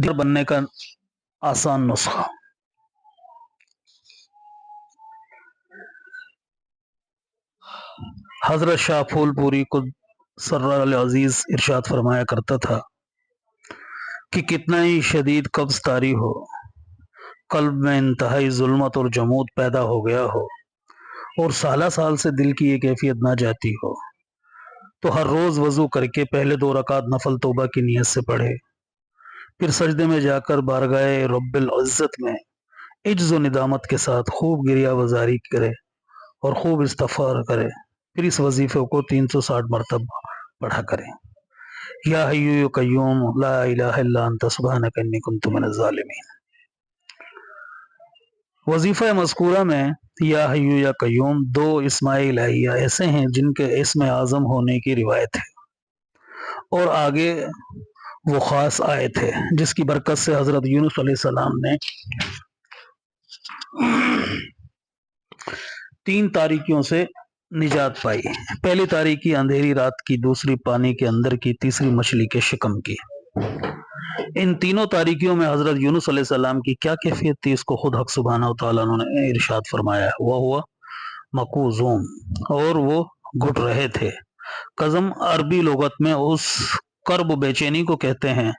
دل بننے کا آسان نسخہ۔ حضرت شاہ پھول پوری سرر العزیز ارشاد فرمایا کرتا تھا کہ کتنا ہی شدید قبض طاری ہو، قلب میں انتہائی ظلمت اور جمود پیدا ہو گیا ہو، اور سالہ سال سے دل کی یہ کیفیت نہ جاتی ہو، تو ہر روز وضو کر کے پہلے 2 رکعت نفل توبہ کی نیت سے پڑھے، پھر سجدے میں جا کر بارگاہ رب العزت میں عجز و ندامت کے ساتھ خوب گریہ وزاری کرے اور خوب استغفار کرے، پھر اس وظیفے کو 360 مرتبہ پڑھا کرے۔ یا حی یا قیوم لا الہ الا انت سبحانک انی کنت من الظالمین۔ وظیفہ مذکورہ میں یا حی یا قیوم 2 اسماء الہیہ ایسے ہیں جن کے اسم اعظم ہونے کی روایت ہے، اور آگے وہ خاص آیت ہے جس کی برکت سے حضرت یونس علیہ السلام نے 3 تاریکیوں سے نجات پائی۔ پہلی تاریکی اندھیری رات کی، دوسری پانی کے اندر کی، تیسری مچھلی کے شکم کی۔ ان تینوں تاریکیوں میں حضرت یونس علیہ السلام کی کیا کیفیت تھی، اس کو خود حق سبحانہ وتعالیٰ نے ارشاد فرمایا ہے، وہ ہوا مقوزوم، اور وہ گھٹ رہے تھے۔ قزم عربی لغت میں اس کرب و بے چینی کو کہتے ہیں